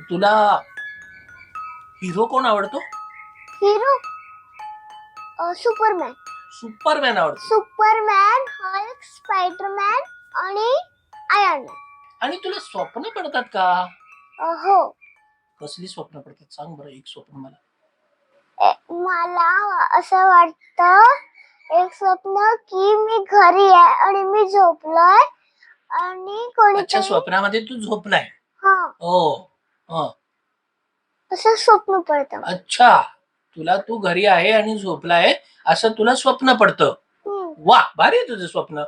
तुला हिरो कोण आवडतो? Hero Superman. सुपरमॅन आवडतो. सुपरमॅन, हल्क, स्पायडरमॅन आणि आयर्न मॅन. आणि तुला स्वप्न पडतात का? हो. कसली स्वप्न पडतात सांग बरं, एक स्वप्न मला. मला असं वाटतं, एक स्वप्न की मी घरी आहे आणि मी झोपलोय आणि अच्छा, कोणीतरी स्वप्नामध्ये तू झोपलाय? हा हो. असं स्वप्न पडतं. अच्छा, तुला तू घरी आहे आणि झोपलाय असं तुला स्वप्न पडतं. वा, भारी आहे तुझं स्वप्न.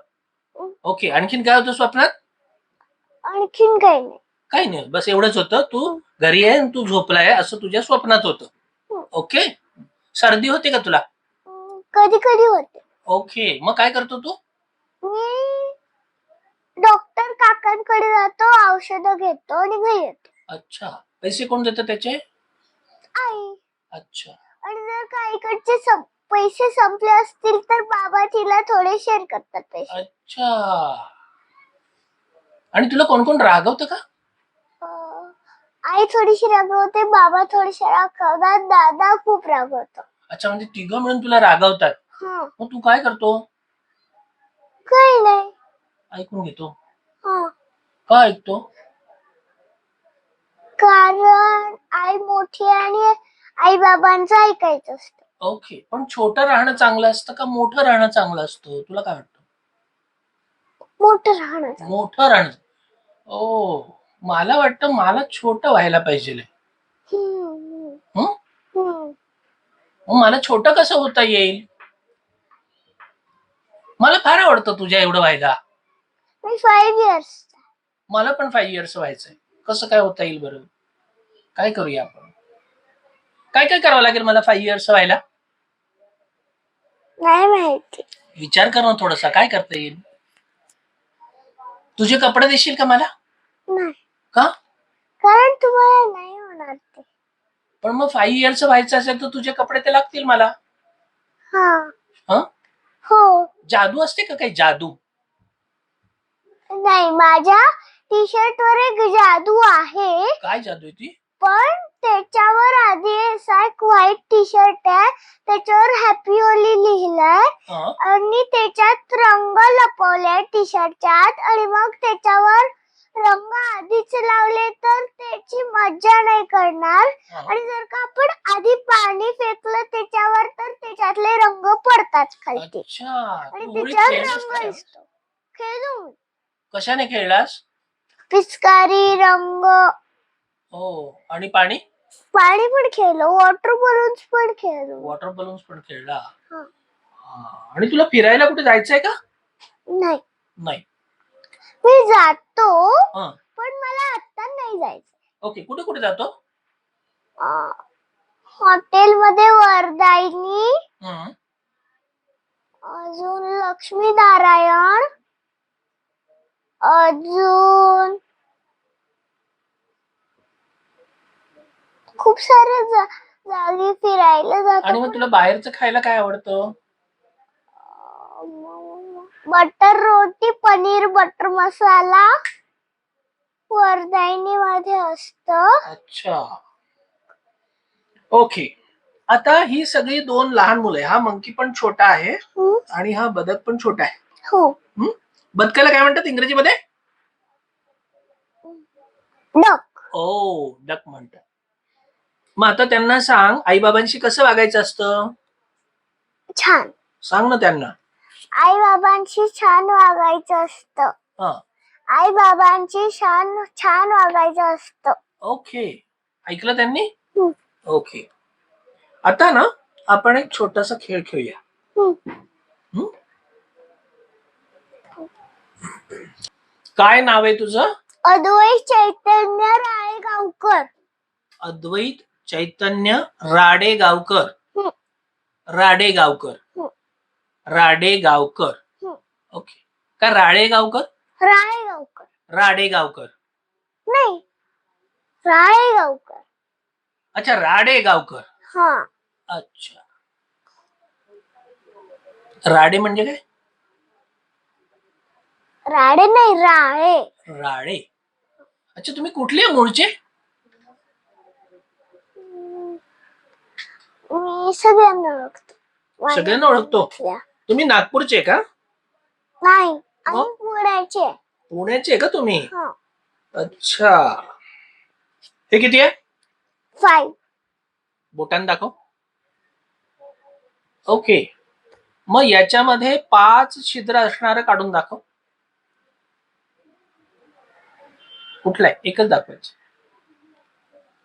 ओके, आणखीन काय होतं स्वप्नात? आणखीन काही नाही. काही नाही, बस एवढंच होतं. तू घरी आहे आणि तू झोपलाय असं तुझ्या स्वप्नात होतं. ओके. सर्दी होते का तुला? कधी कधी होते. ओके, मग काय करतो तू? मी डॉक्टर काकांकडे जातो, औषधं घेतो आणि घरी येतो. अच्छा, पैसे कोण देतं त्याचे? आई. अच्छा. आणि जर काहीकडचे पैसे संपले असतील तर बाबा तिला थोडे शेअर करतात पैसे. अच्छा. आणि तुला कोण कोण रागवतं का? आई थोडीशी रागवते, बाबा थोडीशी रागवतात, दादा खूप रागवतो. अच्छा, म्हणजे तिघं मिळून तुला रागवतात. मग तू काय करतो? काही नाही, ऐकून घेतो. का ऐकतो? कारण आई मोठी आणि आई बाबांचं ऐकायचं असतं. ओके, पण छोटं राहणं चांगलं असतं का मोठं राहणं चांगलं असतं? तुला काय वाटतं? मोठं राहणं. मोठं राहणं. ओ, मला वाटतं मला छोटं व्हायला पाहिजे. मग मला छोटं कसं होता येईल? मला फार आवडतं तुझ्या एवढं व्हायला. मी 5 इयर्स. मला पण 5 इयर्स व्हायचंय. कसं काय होता येईल बरं? काय करूया आपण? काय काय करावं लागेल मला 5 इयर्स व्हायला? नाही माहिती. विचार कर ना थोडासा, काय करता येईल? तुझे कपडे देशील का मला? नाही. का? कारण तुम्हाला नाही होणार ते. पण मग 5 इयर्स व्हायचं असेल तर तुझे कपडे ते लागतील मला. हो. जादू असते का काही जादू? नाही, माझ्या टी शर्ट वर एक जादू आहे. काय जादू आहे ती? पण त्याच्यावर आधी असा एक व्हाईट टी शर्ट आहे, त्याच्यावर हॅपी होली लिहिलंय आणि त्याच्यात रंग लपवले टी शर्टच्या आत, आणि मग त्याच्यावर रंग आधीच लावले तर त्याची मज्जा नाही करणार, आणि जर का आपण आधी पाणी फेकलं त्याच्यावर तर त्याच्यातले रंग पडतात खाली आणि त्याच्यावर रंग दिसतो. खेळू. कशाने खेळलास? पिचकारी, रंग. हो, आणि पाणी? पाणी पण खेळलो, वॉटर बलून्स पण खेळलो. वॉटर बलून्स पण खेळला. आणि तुला फिरायला कुठे जायचंय का? नाही. नाही. मी जातो, पण मला आता नाही जायचं. ओके, कुठे कुठे जातो? हॉटेलमध्ये वरदायनी, अजून लक्ष्मीनारायण, अजून खूप सारे जागी फिरायला जातो. आणि मग तुला बाहेरचं खायला काय आवडतं? बटर रोटी, पनीर बटर मसाला वरदायनी मध्ये असतं. अच्छा, ओके. आता ही सगळी 2 लहान मुलं आहे. हा मंकी पण छोटा आहे हम्म, आणि हा बदक पण छोटा आहे. हो. बदकाला काय म्हणतात इंग्रजीमध्ये? डक. डक म्हणतात. मग आता त्यांना सांग आई बाबांशी कसं वागायचं असतं. छान. सांग ना त्यांना. आई बाबांशी छान वागायचं असतं. हा. आई बाबांशी छान छान वागायचं असतं. ओके. ऐकलं त्यांनी? हम्म, ओके. आता ना आपण एक छोटासा खेळ खेळूया. हम्म. हं? काय नाव आहे तुझं? अद्वैत चैतन्य राळेगावकर. अद्वैत चैतन्य राडेगावकर. हम्म, राडेगावकर. हम्म, राडेगावकर. हम्म. ओके. का राळेगावकर? राळेगावकर राडेगावकर. नाही, राळेगावकर. अच्छा, राडेगावकर. हा. अच्छा. राडे म्हणजे काय? राडे नाही, राळे. राळे. अच्छा, तुम्ही कुठले आहे मूळचे? मी सगळ्यांना ओळखतो. माझ्या सगळ्यांना ओळखतो? घरातल्या. तुम्ही नागपूरचे आहे का? नाही, मग? आम्ही पुण्याचे. पुण्याचे आहे का तुम्ही? हा. अच्छा. हे किती आहे? 5. बोटान दाखव. ओके. मग याच्यामध्ये 5 छिद्र असणारं काढून दाखव. कुठलं आहे? एकच दाखवायचं.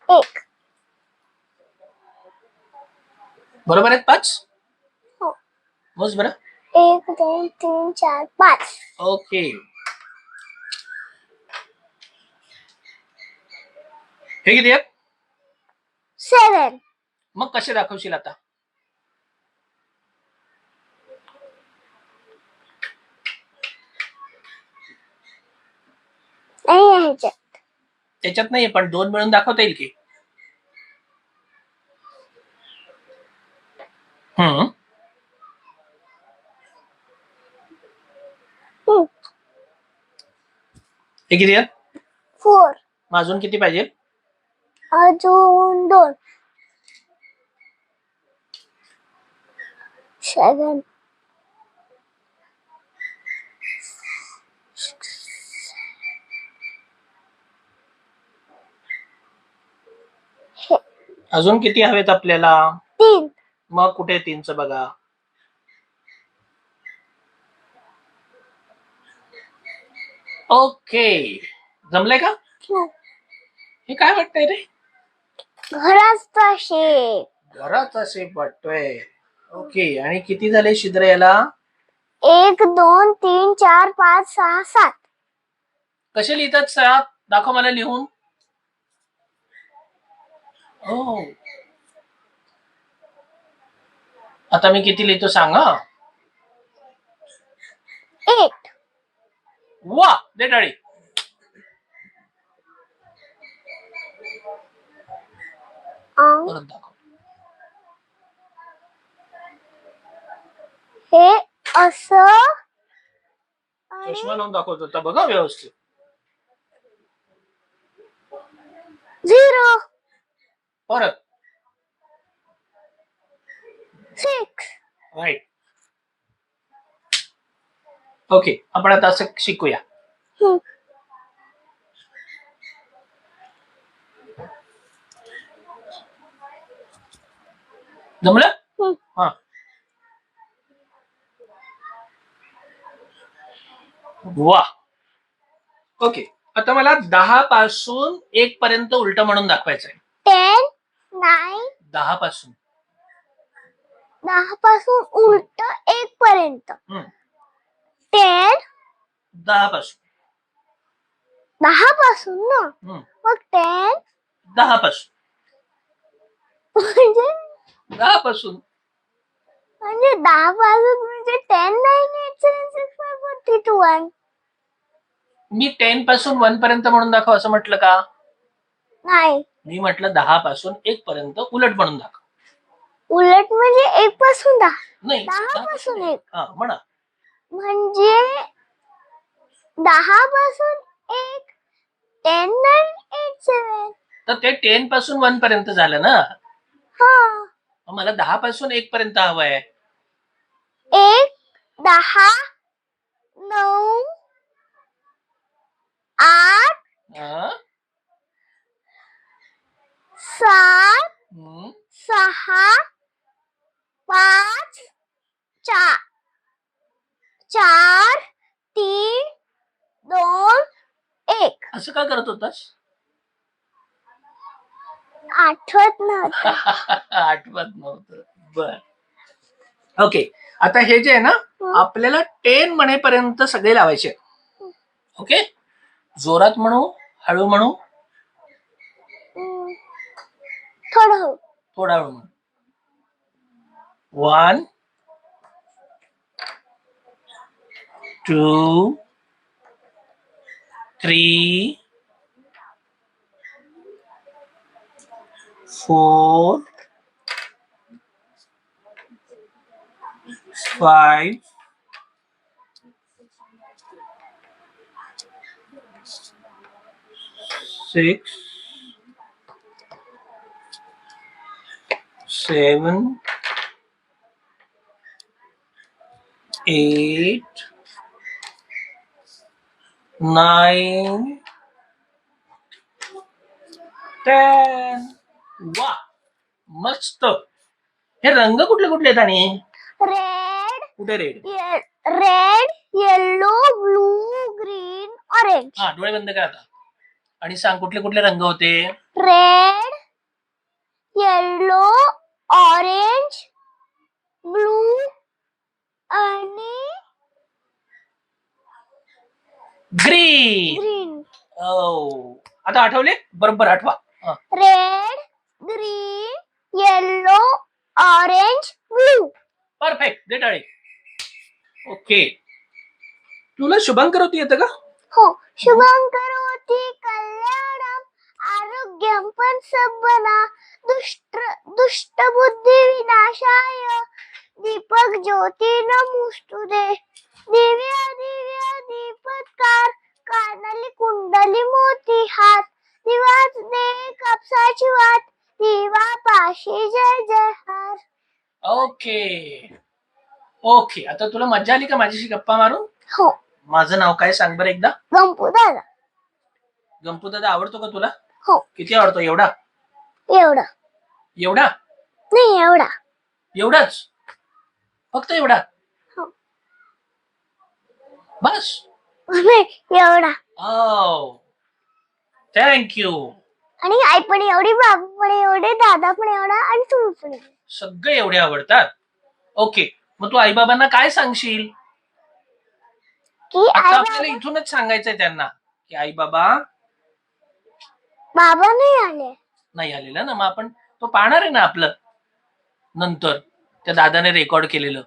1. बरोबर आहेत 5? हो. मोज बरं. 1 2 3 4 5. ओके. हे किती आहेत? 7. मग कसे दाखवशील आता? नाही आहे ह्याच्यात. त्याच्यात नाहीये पण 2 मिळून दाखवता येईल की? हम्म. हे किती आहेत? 4. मग अजून किती पाहिजे? अजून 2. 7. अजून किती हवेत आपल्याला? 3. मग कुठे 3चं बघा. ओके. जमलंय का? हे काय वाटतंय रे? घराचा शेप. घराचा शेप वाटतोय. ओके. आणि किती झाले छिद्र याला? 1 2 3 4 5 6 7. कसे लिहितात 7? दाखव मला लिहून. ओ. आता मी किती लिहितो सांगा. 8. वा, दे टाळी. परत दाखव. हे असं चष्मा लावून दाखवत होता बघा व्यवस्थित. 0 परत. 6. राईट. ओके. आपण आता असं शिकूया. जमलं? हा. वा. ओके. आता मला 10 पासून 1 पर्यंत उलट म्हणून दाखवायचं आहे. 10 9. 10 पासून. 10 पासून उलट 1 पर्यंत. 10. 10 पासून. 10 पासून ना. मग 10. 10 पासून. म्हणजे 10 पासून. म्हणजे 10 पासून म्हणजे 10 9 8 7 6 5 4 3 2 1. मी 10 पासून 1 पर्यंत म्हणून दाखव असं म्हटलं का? नाही. मी म्हटलं 10 पासून 1 पर्यंत उलट म्हणून दाखव. उलट म्हणजे 1 पासून 10. नाही, 10 पासून 1. हा म्हणा. म्हणजे 10 पासून 1 10 9 8 7. तर ते 10 पासून 1 पर्यंत झालं ना. हा. मला 10 पासून 1 पर्यंत हवंय. 1, 10, 9, 8, हं? 7, हं? 6, 5, 4, 3, 2, 1. असं का करत होतास? आठवत नव्हतं. आठवत नव्हतं. बर. ओके. आता हे जे आहे ना, आपल्याला 10 म्हणेपर्यंत सगळे लावायचे. ओके. जोरात म्हणू, हळू म्हणू, थोडं हळू. थोडा हळू म्हणू. 1, 2, 3, 4, 5, 6, 7, 8, 9, 10. वा, मस्त. हे रंग कुठले कुठले आहेत आणि रेड, कुठे red? Red, yellow, blue, green, orange. हा, डोळे बंद करा आता आणि सांग कुठले कुठले रंग होते. रेड, येलो, ऑरेंज, ब्लू आणि ग्रीन. ग्रीन. आता आठवले? बरोबर आठवा. Red, green, yellow, orange, blue. Perfect. दे टाळी. ओके. तुला शुभंकरोती येतं का? हो. शुभं करोति कल्याणम आरोग्यम पण सब्बना दुष्ट बुद्धी विनाशाय दीपक ज्योती नमोस्तुते. दिव्य दिव्य दीपत्कार कानाली कुंडली मोती हात दिवाच दे कापसाची वात दिवा पाशी जय जय हार. ओके. ओके. आता तुला मजा आली का माझ्याशी गप्पा मारून? हो. माझं नाव काय सांग बरं एकदा. गंपू दादा. गंपू दादा आवडतो का तुला? हो. किती आवडतो? एवढा? एवढा एवढा? नाही, एवढा. एवढाच? फक्त एवढा? हो. बस? नाही, एवढा. थँक्यू. आणि आई पण एवढी, बाबा पण एवढे, दादा पण एवढा आणि तुम्ही पण एवढे. सगळे एवढे आवडतात. ओके. मग तू आई बाबांना काय सांगशील? की आता आपल्याला इथूनच सांगायचंय त्यांना की आई बाबा नाही आले. नाही आलेला ना, मग आपण तो पाहणार आहे ना आपलं नंतर त्या दादाने रेकॉर्ड केलेलं.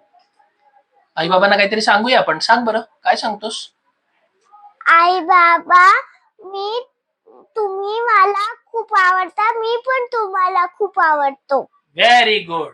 आई बाबांना काहीतरी सांगूया आपण. सांग बरं, काय सांगतोस? आई बाबा, तुम्ही मला खूप आवडता, मी पण तुम्हाला खूप आवडतो. Very good.